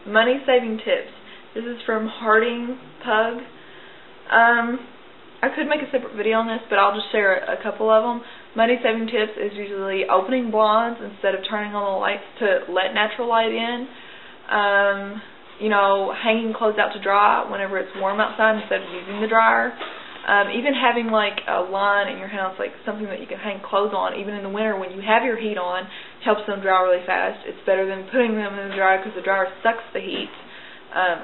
money saving tips. This is from Harding Pug. I could make a separate video on this, but I'll just share a couple of them. Money saving tips is usually opening blinds instead of turning on the lights to let natural light in. You know, hanging clothes out to dry whenever it's warm outside instead of using the dryer. Even having like a line in your house, like something that you can hang clothes on, even in the winter when you have your heat on, helps them dry really fast. It's better than putting them in the dryer because the dryer sucks the heat,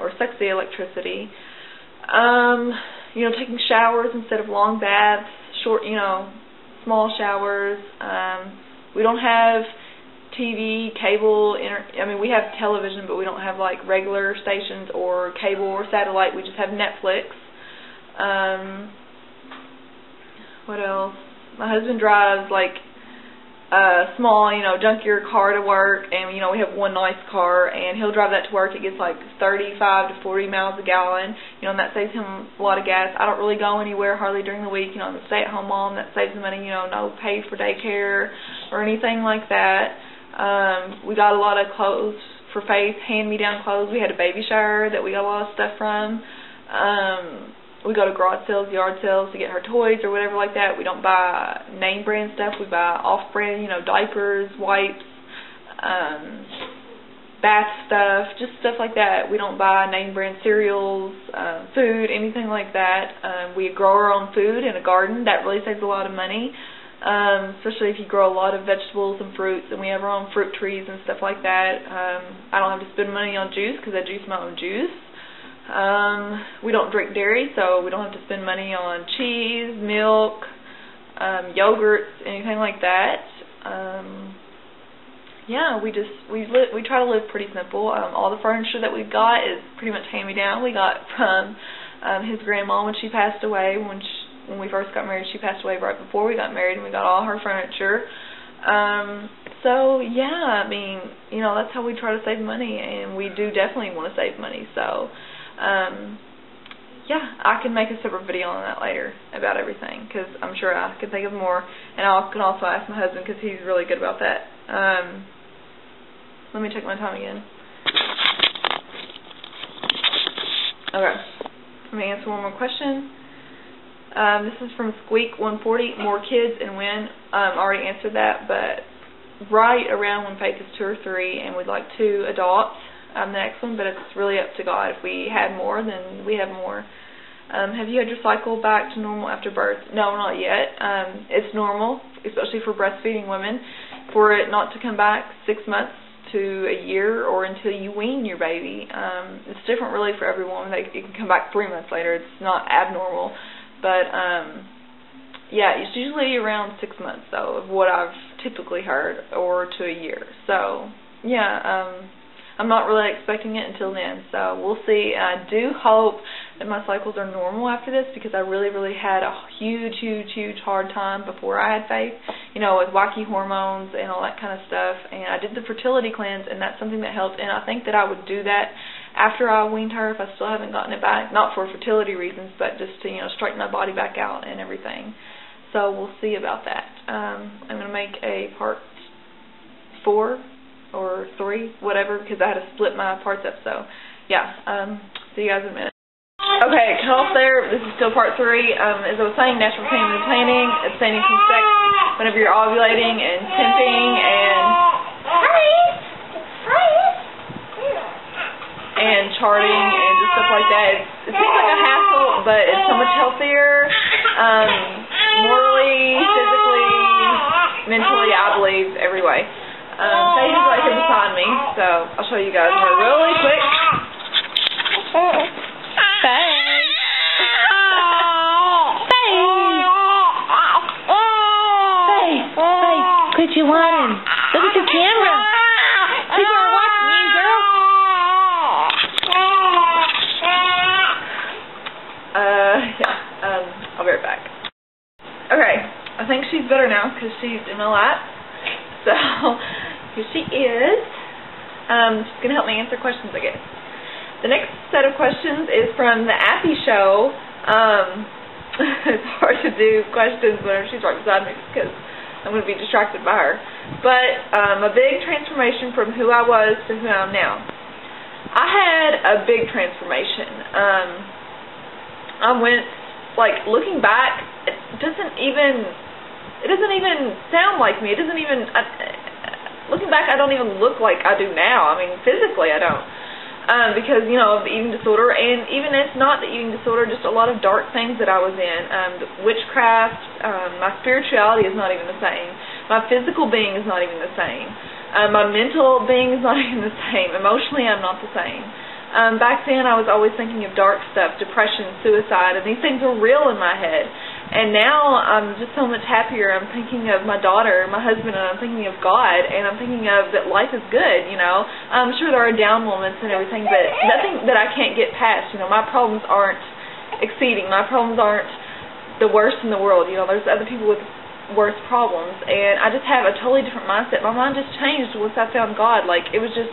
or sucks the electricity. You know, taking showers instead of long baths, small showers. We don't have TV, cable, I mean, we have television, but we don't have like regular stations or cable or satellite. We just have Netflix. What else? My husband drives like a small, junkier car to work, and we have one nice car, and he'll drive that to work. It gets like 35 to 40 miles a gallon, and that saves him a lot of gas. I don't really go anywhere hardly during the week. I'm a stay-at-home mom. That saves the money. No pay for daycare or anything like that. We got a lot of clothes for Faith, hand-me-down clothes. We had a baby shower that we got a lot of stuff from. We go to garage sales, yard sales to get her toys or whatever like that. We don't buy name brand stuff. We buy off-brand, diapers, wipes, bath stuff, just stuff like that. We don't buy name brand cereals, food, anything like that. We grow our own food in a garden. That really saves a lot of money, especially if you grow a lot of vegetables and fruits, and we have our own fruit trees and stuff like that. I don't have to spend money on juice because I juice my own juice. We don't drink dairy, so we don't have to spend money on cheese, milk, yogurts, anything like that. Yeah, we try to live pretty simple. All the furniture that we've got is pretty much hand-me-down. We got from his grandma when she passed away. When we first got married, she passed away right before we got married, and we got all her furniture. So yeah, I mean, that's how we try to save money, and we do definitely want to save money. So yeah, I can make a separate video on that later about everything, because I'm sure I can think of more, and I can also ask my husband because he's really good about that. Let me check my time again. Okay, let me answer one more question. This is from Squeak140. More kids and when? Already answered that, but right around when Faith is 2 or 3, and we'd like 2 adults. The next one, but it's really up to God. If we had more, then we have more. Have you had your cycle back to normal after birth? No, not yet. It's normal, especially for breastfeeding women, for it not to come back 6 months to a year or until you wean your baby. It's different really for every woman. It can come back 3 months later. It's not abnormal, but yeah, it's usually around 6 months though, of what I've typically heard, or to a year. So yeah, I'm not really expecting it until then, so we'll see. I do hope that my cycles are normal after this, because I really, really had a huge hard time before I had Faith, with wacky hormones and all that kind of stuff. And I did the fertility cleanse, and that's something that helped, and I think that I would do that after I weaned her if I still haven't gotten it back, not for fertility reasons, but just to, straighten my body back out and everything. So we'll see about that. I'm going to make a part 4 or 3, whatever, because I had to split my parts up. So yeah, see you guys in a minute. Okay, cut off there. This is still part 3. As I was saying, natural family planning, abstaining from sex whenever you're ovulating, and temping, and charting, and just stuff like that. It seems like a hassle, but it's so much healthier, morally, physically, mentally, I believe, every way. Faith is right here beside me, so I'll show you guys her really quick. Faith. Faith, quit your whining. Look at the camera. People are watching you, girl. I'll be right back. Okay, I think she's better now because she's in my lap. So here she is. She's going to help me answer questions, I guess. The next set of questions is from the Appy Show. It's hard to do questions whenever she's right beside me because I'm going to be distracted by her. But a big transformation from who I was to who I am now. I had a big transformation. I went, like, looking back, it doesn't even sound like me. It doesn't even, looking back, I don't even look like I do now. I mean, physically I don't. Because, you know, of the eating disorder, and even if it's not the eating disorder, just a lot of dark things that I was in. Witchcraft, my spirituality is not even the same. My physical being is not even the same. My mental being is not even the same. Emotionally, I'm not the same. Back then, I was always thinking of dark stuff, depression, suicide, and these things were real in my head. And now I'm just so much happier. I'm thinking of my daughter, my husband, and I'm thinking of God, and I'm thinking of that life is good, you know. I'm sure there are down moments and everything, but nothing that I can't get past. You know, my problems aren't exceeding. My problems aren't the worst in the world. You know, there's other people with worse problems, and I just have a totally different mindset. My mind just changed once I found God. Like, it just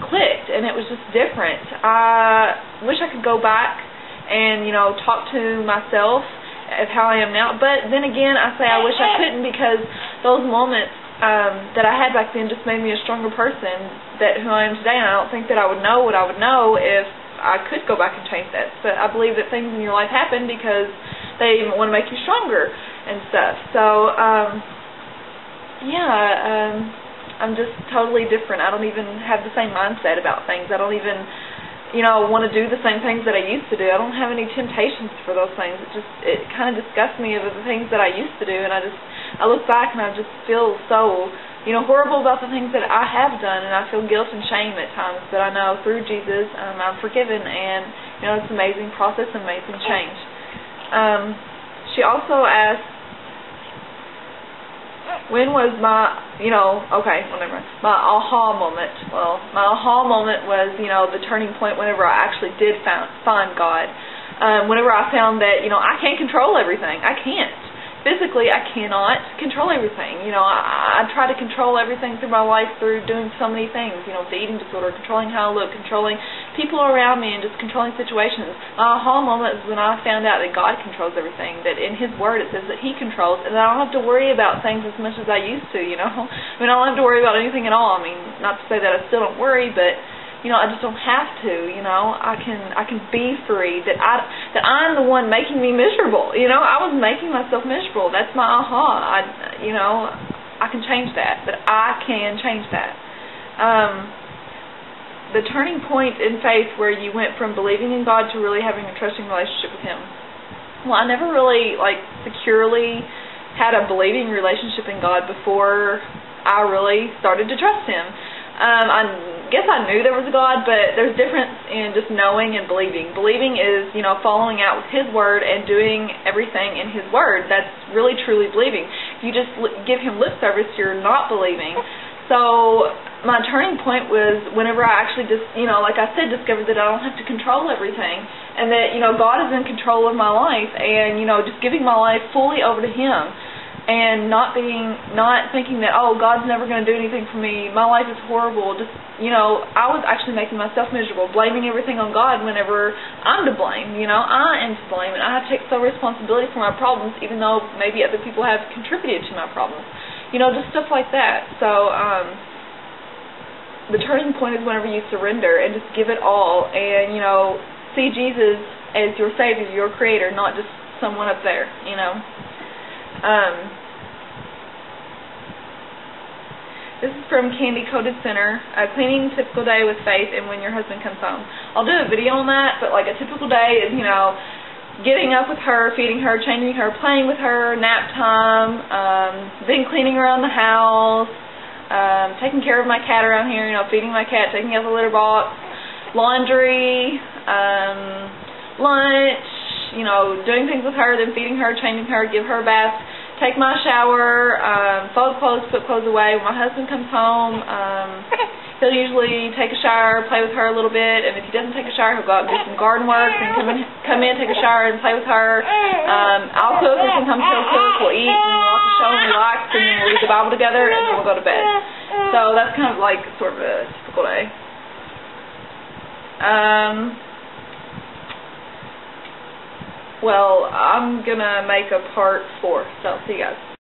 clicked, and it was just different. I wish I could go back and, you know, talk to myself of how I am now, but then again, I say I wish I couldn't, because those moments that I had back then just made me a stronger person who I am today, and I don't think that I would know what I would know if I could go back and change that. But I believe that things in your life happen because they want to make you stronger and stuff. So, I'm just totally different. I don't even have the same mindset about things. I don't even, you know, want to do the same things that I used to do. I don't have any temptations for those things. It kind of disgusts me of the things that I used to do, and I look back and I just feel so, you know, horrible about the things that I have done, and I feel guilt and shame at times. But I know through Jesus, I'm forgiven, and, you know, it's an amazing process, amazing change. She also asked, when was my, my aha moment? Well, my aha moment was, you know, the turning point whenever I actually did find God. Whenever I found that, you know, I can't control everything. I can't. Physically, I cannot control everything. You know, I try to control everything through my life through doing so many things. You know, the eating disorder, controlling how I look, controlling people around me, and just controlling situations. My aha moment is when I found out that God controls everything, that in His Word it says that He controls, and I don't have to worry about things as much as I used to, you know. I mean, I don't have to worry about anything at all. I mean, not to say that I still don't worry, but, you know, I just don't have to, you know. I can be free, that I'm the one making me miserable. You know, I was making myself miserable. That's my aha. I can change that, but I can change that. The turning point in faith where you went from believing in God to really having a trusting relationship with Him. Well, I never really, securely had a believing relationship in God before I really started to trust Him. I guess I knew there was a God, but there's a difference in just knowing and believing. Believing is, you know, following out with His Word and doing everything in His Word. That's really, truly believing. If you just give Him lip service, you're not believing. So my turning point was whenever I actually just, you know, like I said, discovered that I don't have to control everything, and that, you know, God is in control of my life, and, you know, just giving my life fully over to Him. And not thinking that, oh, God's never going to do anything for me, my life is horrible. Just, you know, I was actually making myself miserable, blaming everything on God whenever I'm to blame. You know, I am to blame, and I have to take full responsibility for my problems, even though maybe other people have contributed to my problems. You know, just stuff like that. So, the turning point is whenever you surrender and just give it all, and, you know, see Jesus as your Savior, your Creator, not just someone up there, you know. This is from Candy Coated Center. Cleaning typical day with faith and when your husband comes home. I'll do a video on that, but like a typical day is, you know, getting up with her, feeding her, changing her, playing with her, nap time, then cleaning around the house, taking care of my cat around here, you know, feeding my cat, taking out the litter box, laundry, lunch, you know, doing things with her, then feeding her, changing her, give her a bath, take my shower, fold clothes, put clothes away. When my husband comes home, he'll usually take a shower, play with her a little bit, and if he doesn't take a shower, he'll go out and do some garden work, and come in, take a shower, and play with her. I'll cook, and sometimes he'll cook, we'll eat, and we'll watch a show and relax, and then we'll read the Bible together, and then we'll go to bed. So that's kind of like sort of a typical day. Well, I'm going to make a part 4, so see you guys.